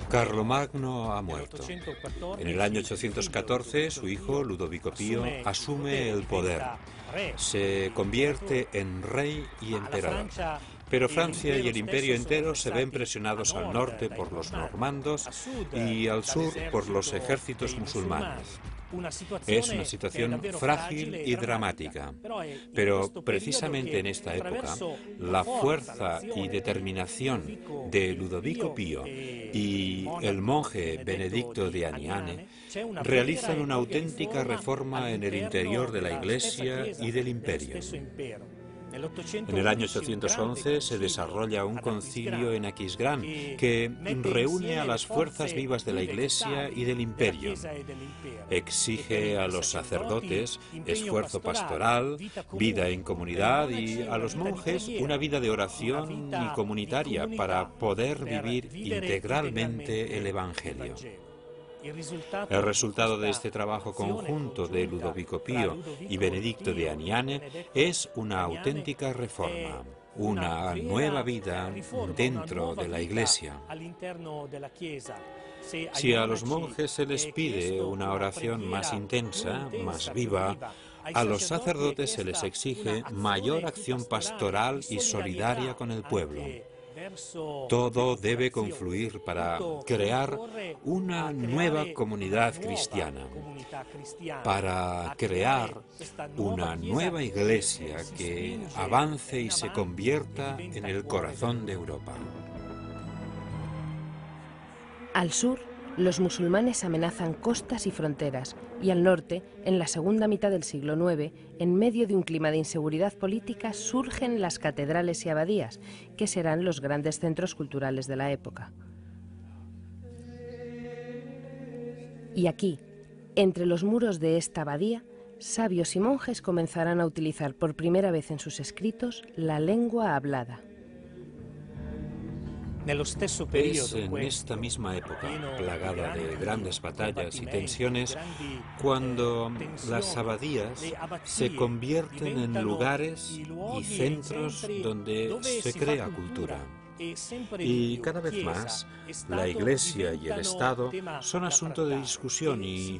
Carlomagno ha muerto. En el año 814, su hijo, Ludovico Pío, asume el poder. Se convierte en rey y emperador. Pero Francia y el imperio entero se ven presionados al norte por los normandos y al sur por los ejércitos musulmanes. Es una situación frágil y dramática, pero precisamente en esta época, la fuerza y determinación de Ludovico Pío y el monje Benedicto de Aniane realizan una auténtica reforma en el interior de la Iglesia y del imperio. En el año 811 se desarrolla un concilio en Aquisgrán que reúne a las fuerzas vivas de la Iglesia y del imperio. Exige a los sacerdotes esfuerzo pastoral, vida en comunidad y a los monjes una vida de oración y comunitaria para poder vivir integralmente el Evangelio. El resultado de este trabajo conjunto de Ludovico Pío y Benedicto de Aniane es una auténtica reforma, una nueva vida dentro de la Iglesia. Si a los monjes se les pide una oración más intensa, más viva, a los sacerdotes se les exige mayor acción pastoral y solidaria con el pueblo. Todo debe confluir para crear una nueva comunidad cristiana, para crear una nueva Iglesia que avance y se convierta en el corazón de Europa. Al sur, los musulmanes amenazan costas y fronteras, y al norte, en la segunda mitad del siglo IX, en medio de un clima de inseguridad política, surgen las catedrales y abadías, que serán los grandes centros culturales de la época. Y aquí, entre los muros de esta abadía, sabios y monjes comenzarán a utilizar por primera vez en sus escritos la lengua hablada. Es en esta misma época, plagada de grandes batallas y tensiones, cuando las abadías se convierten en lugares y centros donde se crea cultura. Y cada vez más, la Iglesia y el Estado son asunto de discusión y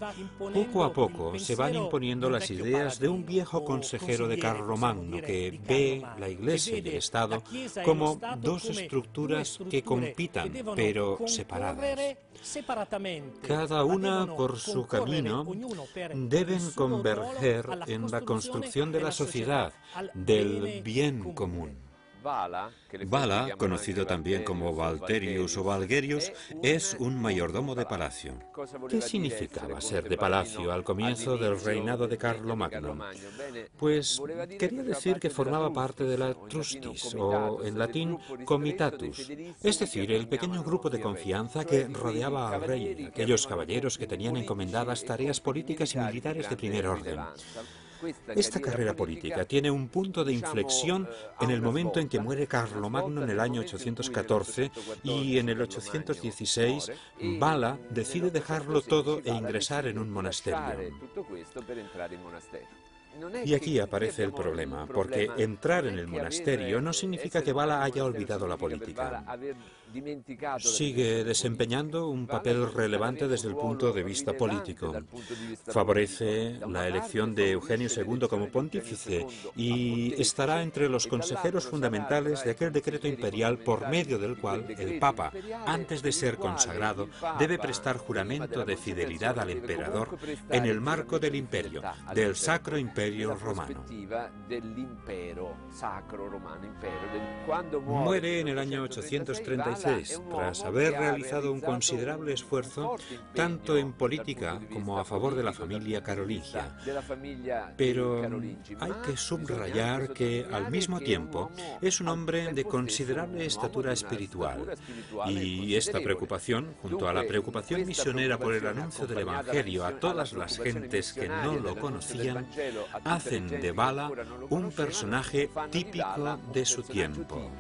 poco a poco se van imponiendo las ideas de un viejo consejero de Carlomagno que ve la Iglesia y el Estado como dos estructuras que compitan, pero separadas. Cada una por su camino deben converger en la construcción de la sociedad, del bien común. Vala, conocido también como Valterius o Valguerius, es un mayordomo de palacio. ¿Qué significaba ser de palacio al comienzo del reinado de Carlomagno? Pues quería decir que formaba parte de la trustis, o en latín comitatus, es decir, el pequeño grupo de confianza que rodeaba al rey, aquellos caballeros que tenían encomendadas tareas políticas y militares de primer orden. Esta carrera política tiene un punto de inflexión en el momento en que muere Carlomagno en el año 814 y en el 816 Vala decide dejarlo todo e ingresar en un monasterio. Y aquí aparece el problema, porque entrar en el monasterio no significa que Vala haya olvidado la política. Sigue desempeñando un papel relevante desde el punto de vista político. Favorece la elección de Eugenio II como pontífice y estará entre los consejeros fundamentales de aquel decreto imperial por medio del cual el Papa, antes de ser consagrado, debe prestar juramento de fidelidad al emperador en el marco del imperio, del Sacro Imperio Romano. Muere en el año 836 tras haber realizado un considerable esfuerzo tanto en política como a favor de la familia carolingia. Pero hay que subrayar que al mismo tiempo es un hombre de considerable estatura espiritual y esta preocupación, junto a la preocupación misionera por el anuncio del Evangelio a todas las gentes que no lo conocían, hacen de Vala un personaje típico de su tiempo.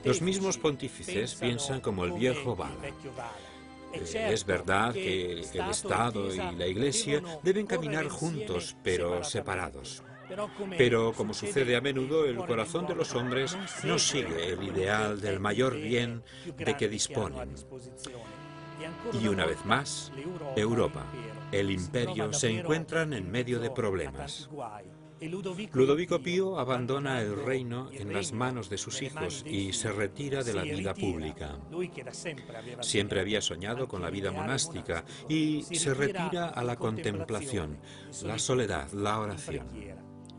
Los mismos pontífices piensan como el viejo Vala. Es verdad que el Estado y la Iglesia deben caminar juntos, pero separados. Pero, como sucede a menudo, el corazón de los hombres no sigue el ideal del mayor bien de que disponen. Y una vez más, Europa, el imperio, se encuentran en medio de problemas. Ludovico Pío abandona el reino en las manos de sus hijos y se retira de la vida pública. Siempre había soñado con la vida monástica y se retira a la contemplación, la soledad, la oración.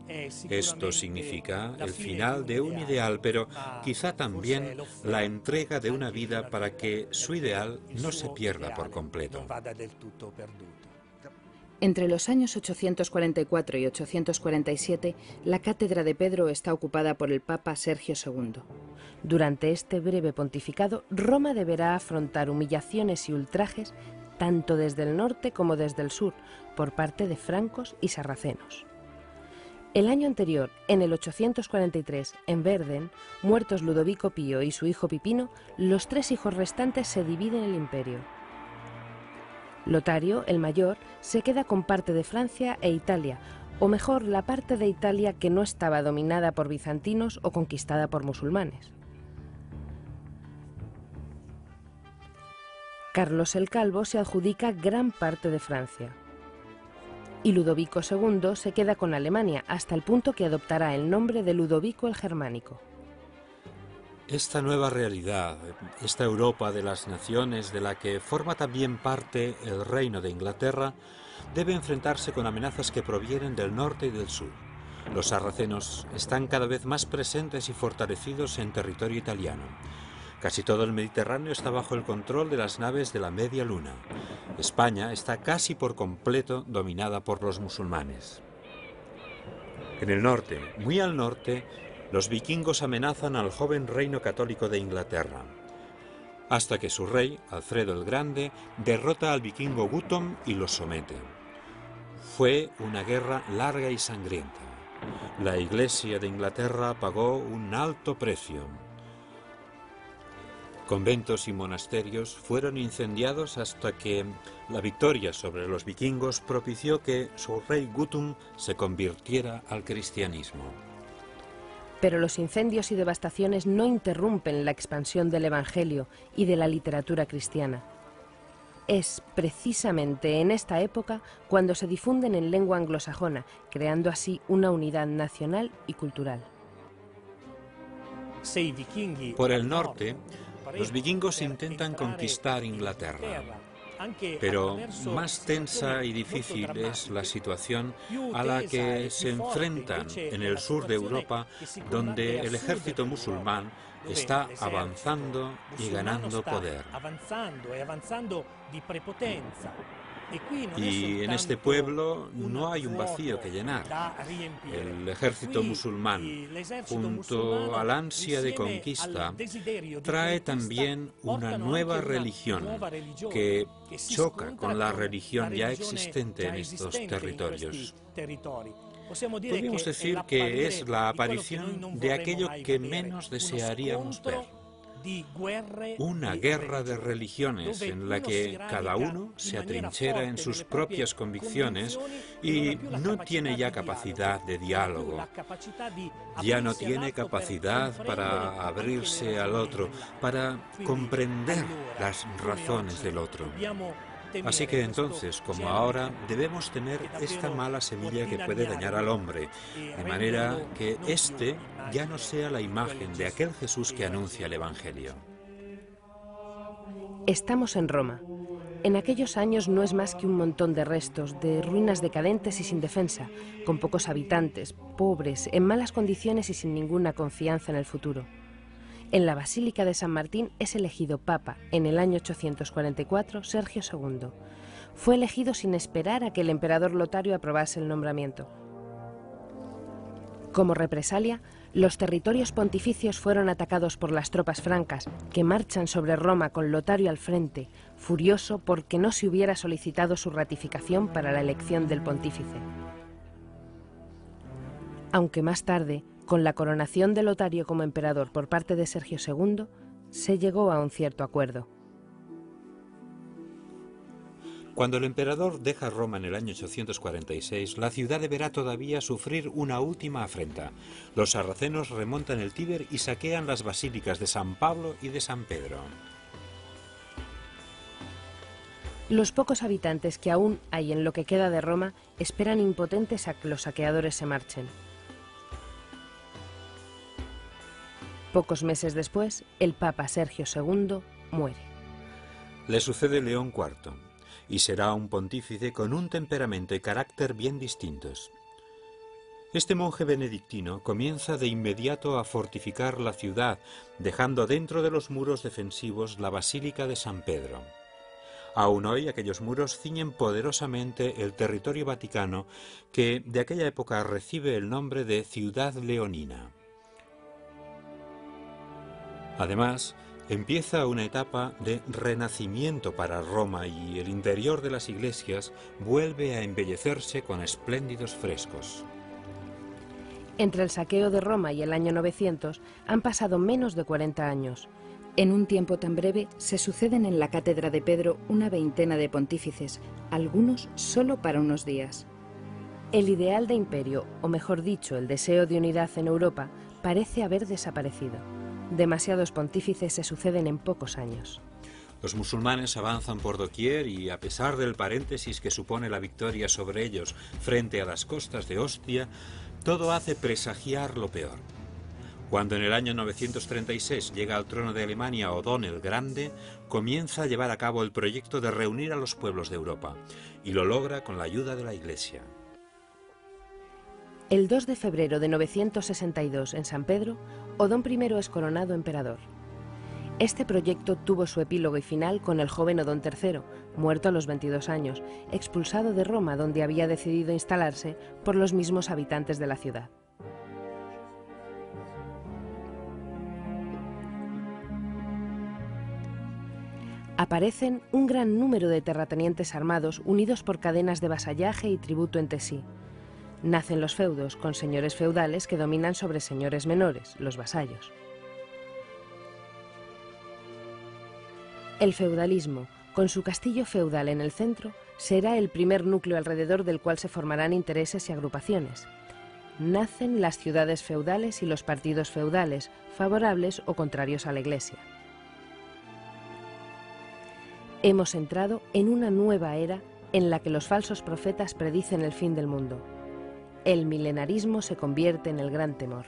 Esto significa el final de un ideal, pero quizá también la entrega de una vida para que su ideal no se pierda por completo. Entre los años 844 y 847, la cátedra de Pedro está ocupada por el Papa Sergio II. Durante este breve pontificado, Roma deberá afrontar humillaciones y ultrajes tanto desde el norte como desde el sur, por parte de francos y sarracenos. El año anterior, en el 843, en Verden, muertos Ludovico Pío y su hijo Pipino, los tres hijos restantes se dividen el imperio. Lotario, el mayor, se queda con parte de Francia e Italia, o mejor, la parte de Italia que no estaba dominada por bizantinos o conquistada por musulmanes. Carlos el Calvo se adjudica gran parte de Francia. Y Ludovico II se queda con Alemania, hasta el punto que adoptará el nombre de Ludovico el Germánico. Esta nueva realidad, esta Europa de las naciones de la que forma también parte el Reino de Inglaterra, debe enfrentarse con amenazas que provienen del norte y del sur. Los sarracenos están cada vez más presentes y fortalecidos en territorio italiano. Casi todo el Mediterráneo está bajo el control de las naves de la Media Luna. España está casi por completo dominada por los musulmanes. En el norte, muy al norte, los vikingos amenazan al joven reino católico de Inglaterra, hasta que su rey, Alfredo el Grande, derrota al vikingo Guttorm y lo somete. Fue una guerra larga y sangrienta. La Iglesia de Inglaterra pagó un alto precio. Conventos y monasterios fueron incendiados hasta que la victoria sobre los vikingos propició que su rey Guttorm se convirtiera al cristianismo. Pero los incendios y devastaciones no interrumpen la expansión del Evangelio y de la literatura cristiana. Es precisamente en esta época cuando se difunden en lengua anglosajona, creando así una unidad nacional y cultural. Por el norte, los vikingos intentan conquistar Inglaterra. Pero más tensa y difícil es la situación a la que se enfrentan en el sur de Europa, donde el ejército musulmán está avanzando y ganando poder. Y en este pueblo no hay un vacío que llenar. El ejército musulmán, junto al ansia de conquista, trae también una nueva religión que choca con la religión ya existente en estos territorios. Podríamos decir que es la aparición de aquello que menos desearíamos ver. Una guerra de religiones en la que cada uno se atrinchera en sus propias convicciones y no tiene ya capacidad de diálogo. Ya no tiene capacidad para abrirse al otro, para comprender las razones del otro. Así que entonces, como ahora, debemos temer esta mala semilla que puede dañar al hombre, de manera que éste ya no sea la imagen de aquel Jesús que anuncia el Evangelio. Estamos en Roma. En aquellos años no es más que un montón de restos, de ruinas decadentes y sin defensa, con pocos habitantes, pobres, en malas condiciones y sin ninguna confianza en el futuro. En la Basílica de San Martín es elegido Papa, en el año 844, Sergio II. Fue elegido sin esperar a que el emperador Lotario aprobase el nombramiento. Como represalia, los territorios pontificios fueron atacados por las tropas francas, que marchan sobre Roma con Lotario al frente, furioso porque no se hubiera solicitado su ratificación para la elección del pontífice. Aunque más tarde, con la coronación de Lotario como emperador por parte de Sergio II, se llegó a un cierto acuerdo. Cuando el emperador deja Roma en el año 846, la ciudad deberá todavía sufrir una última afrenta. Los sarracenos remontan el Tíber y saquean las basílicas de San Pablo y de San Pedro. Los pocos habitantes que aún hay en lo que queda de Roma esperan impotentes a que los saqueadores se marchen. Pocos meses después, el Papa Sergio II muere. Le sucede León IV, y será un pontífice con un temperamento y carácter bien distintos. Este monje benedictino comienza de inmediato a fortificar la ciudad, dejando dentro de los muros defensivos la Basílica de San Pedro. Aún hoy aquellos muros ciñen poderosamente el territorio vaticano que de aquella época recibe el nombre de Ciudad Leonina. Además, empieza una etapa de renacimiento para Roma y el interior de las iglesias vuelve a embellecerse con espléndidos frescos. Entre el saqueo de Roma y el año 900 han pasado menos de 40 años. En un tiempo tan breve se suceden en la cátedra de Pedro una veintena de pontífices, algunos solo para unos días. El ideal de imperio, o mejor dicho, el deseo de unidad en Europa, parece haber desaparecido. Demasiados pontífices se suceden en pocos años. Los musulmanes avanzan por doquier y, a pesar del paréntesis que supone la victoria sobre ellos frente a las costas de Ostia, todo hace presagiar lo peor. Cuando en el año 936 llega al trono de Alemania Odón el Grande, comienza a llevar a cabo el proyecto de reunir a los pueblos de Europa, y lo logra con la ayuda de la Iglesia. El 2 de febrero de 962, en San Pedro, Odón I es coronado emperador. Este proyecto tuvo su epílogo y final con el joven Odón III, muerto a los 22 años, expulsado de Roma, donde había decidido instalarse, por los mismos habitantes de la ciudad. Aparecen un gran número de terratenientes armados unidos por cadenas de vasallaje y tributo entre sí. Nacen los feudos, con señores feudales que dominan sobre señores menores, los vasallos. El feudalismo, con su castillo feudal en el centro, será el primer núcleo alrededor del cual se formarán intereses y agrupaciones. Nacen las ciudades feudales y los partidos feudales, favorables o contrarios a la Iglesia. Hemos entrado en una nueva era en la que los falsos profetas predicen el fin del mundo. El milenarismo se convierte en el gran temor.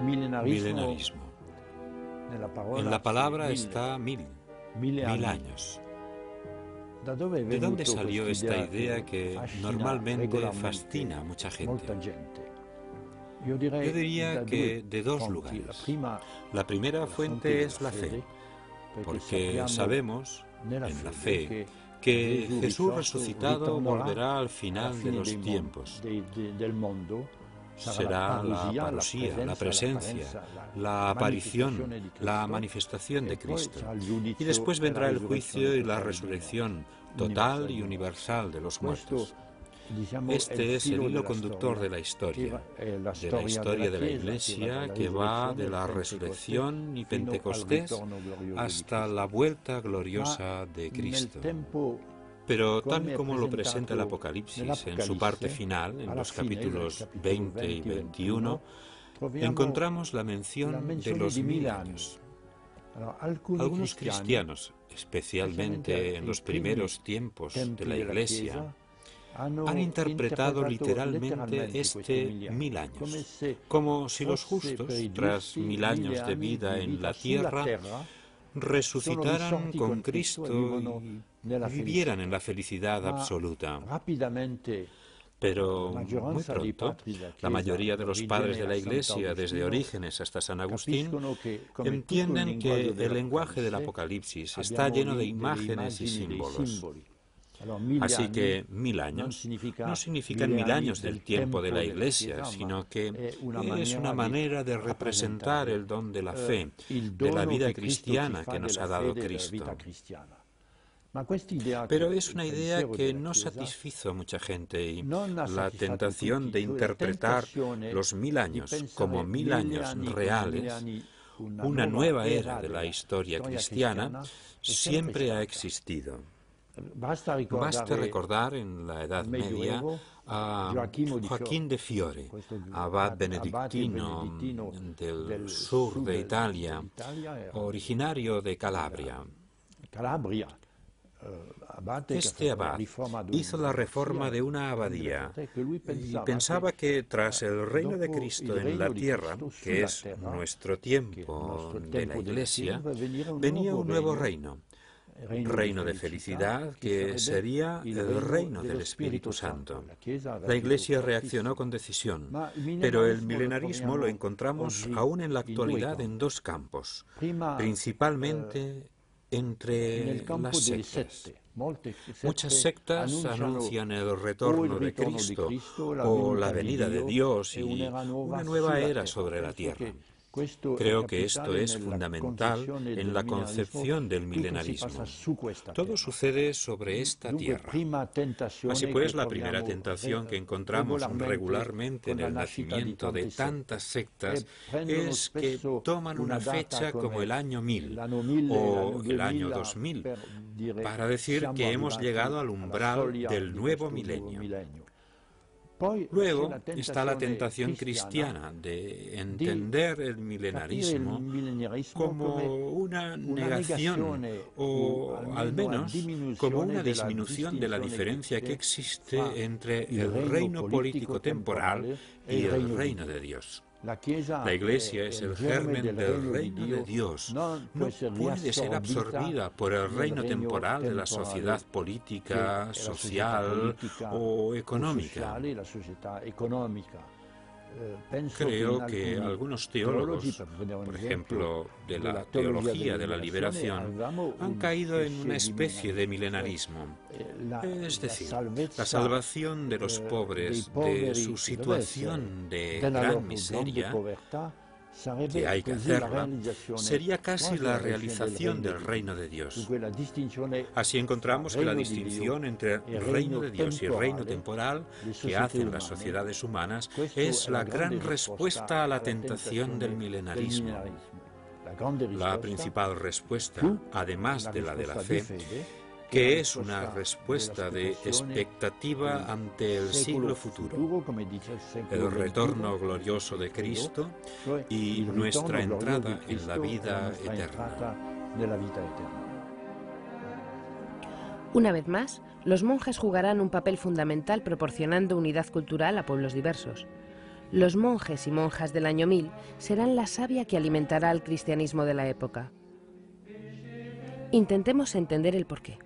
Milenarismo. En la palabra está mil años. ¿De dónde salió esta idea que normalmente fascina a mucha gente? Yo diría que de dos lugares. La primera fuente es la fe, porque sabemos, en la fe, que Jesús resucitado volverá al final de los tiempos. Será la parusía, la presencia, la aparición, la manifestación de Cristo. Y después vendrá el juicio y la resurrección total y universal de los muertos. Este es el hilo conductor de la historia de la Iglesia, que va de la resurrección y Pentecostés hasta la vuelta gloriosa de Cristo. Pero tal como lo presenta el Apocalipsis en su parte final, en los capítulos 20 y 21, encontramos la mención de los 1000 años. Algunos cristianos, especialmente en los primeros tiempos de la Iglesia, han interpretado literalmente este 1000 años, como si los justos, tras 1000 años de vida en la tierra, resucitaran con Cristo y vivieran en la felicidad absoluta. Pero muy pronto, la mayoría de los padres de la Iglesia, desde Orígenes hasta San Agustín, entienden que el lenguaje del Apocalipsis está lleno de imágenes y símbolos. Así que 1000 años no significan 1000 años del tiempo de la Iglesia, sino que es una manera de representar el don de la fe, de la vida cristiana que nos ha dado Cristo. Pero es una idea que no satisfizo a mucha gente y la tentación de interpretar los 1000 años como 1000 años reales una nueva era de la historia cristiana siempre ha existido. Basta recordar en la Edad Media a Joaquín de Fiore, abad benedictino del sur de Italia, originario de Calabria. Este abad hizo la reforma de una abadía y pensaba que tras el reino de Cristo en la tierra, que es nuestro tiempo de la Iglesia, venía un nuevo reino de felicidad que sería el reino del Espíritu Santo. La Iglesia reaccionó con decisión, pero el milenarismo lo encontramos aún en la actualidad en dos campos, principalmente entre las sectas. Muchas sectas anuncian el retorno de Cristo o la venida de Dios y una nueva era sobre la tierra. Creo que esto es fundamental en la concepción del milenarismo. Todo sucede sobre esta tierra. Así pues, la primera tentación que encontramos regularmente en el nacimiento de tantas sectas es que toman una fecha como el año 1000 o el año 2000 para decir que hemos llegado al umbral del nuevo milenio. Luego está la tentación cristiana de entender el milenarismo como una negación o al menos como una disminución de la diferencia que existe entre el reino político temporal y el reino de Dios. La Iglesia es el germen del reino de Dios. No puede ser absorbida por el reino temporal de la sociedad política, social o económica. Creo que algunos teólogos, por ejemplo, de la teología de la liberación, han caído en una especie de milenarismo. Es decir, la salvación de los pobres de su situación de gran miseria, que hay que hacerla, sería casi la realización del reino de Dios. Así encontramos que la distinción entre el reino de Dios y el reino temporal que hacen las sociedades humanas es la gran respuesta a la tentación del milenarismo. La principal respuesta, además de la fe, que es una respuesta de expectativa ante el siglo futuro, el retorno glorioso de Cristo y nuestra entrada en la vida eterna. Una vez más, los monjes jugarán un papel fundamental proporcionando unidad cultural a pueblos diversos. Los monjes y monjas del año 1000 serán la savia que alimentará al cristianismo de la época. Intentemos entender el porqué.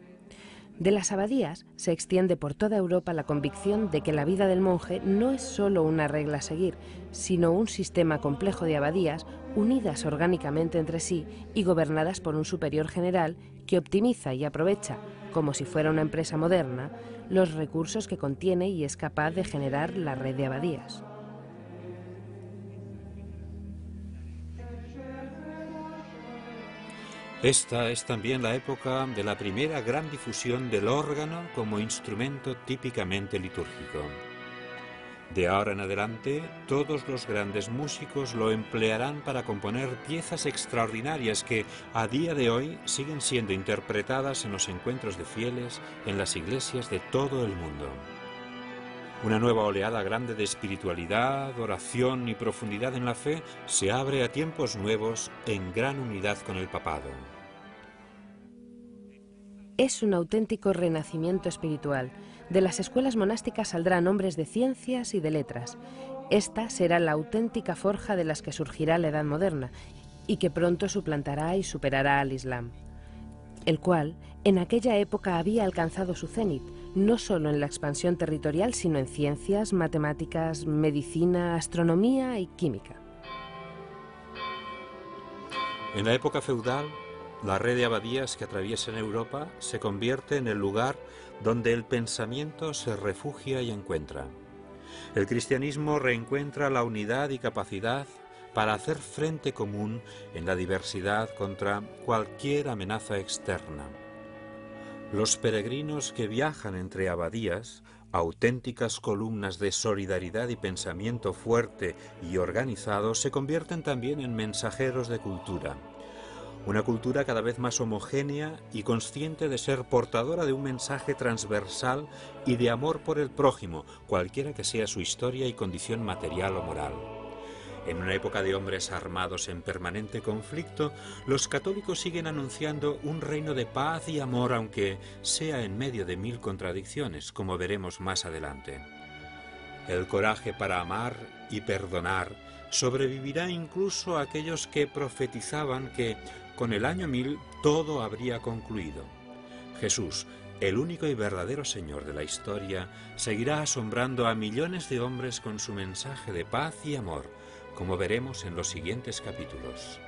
De las abadías se extiende por toda Europa la convicción de que la vida del monje no es solo una regla a seguir, sino un sistema complejo de abadías unidas orgánicamente entre sí y gobernadas por un superior general que optimiza y aprovecha, como si fuera una empresa moderna, los recursos que contiene y es capaz de generar la red de abadías. Esta es también la época de la primera gran difusión del órgano como instrumento típicamente litúrgico. De ahora en adelante, todos los grandes músicos lo emplearán para componer piezas extraordinarias que, a día de hoy, siguen siendo interpretadas en los encuentros de fieles en las iglesias de todo el mundo. Una nueva oleada grande de espiritualidad, oración y profundidad en la fe se abre a tiempos nuevos en gran unidad con el papado. Es un auténtico renacimiento espiritual. De las escuelas monásticas saldrán hombres de ciencias y de letras. Esta será la auténtica forja de las que surgirá la Edad Moderna y que pronto suplantará y superará al Islam, el cual en aquella época había alcanzado su cenit, no solo en la expansión territorial, sino en ciencias, matemáticas, medicina, astronomía y química. En la época feudal, la red de abadías que atraviesan Europa se convierte en el lugar donde el pensamiento se refugia y encuentra. El cristianismo reencuentra la unidad y capacidad para hacer frente común en la diversidad contra cualquier amenaza externa. Los peregrinos que viajan entre abadías Auténticas columnas de solidaridad y pensamiento fuerte y organizado se convierten también en mensajeros de cultura. Una cultura cada vez más homogénea y consciente de ser portadora de un mensaje transversal y de amor por el prójimo, cualquiera que sea su historia y condición material o moral. En una época de hombres armados en permanente conflicto, los católicos siguen anunciando un reino de paz y amor, aunque sea en medio de 1000 contradicciones, como veremos más adelante. El coraje para amar y perdonar sobrevivirá incluso a aquellos que profetizaban que con el año 1000 todo habría concluido. Jesús, el único y verdadero Señor de la historia, seguirá asombrando a millones de hombres con su mensaje de paz y amor, como veremos en los siguientes capítulos.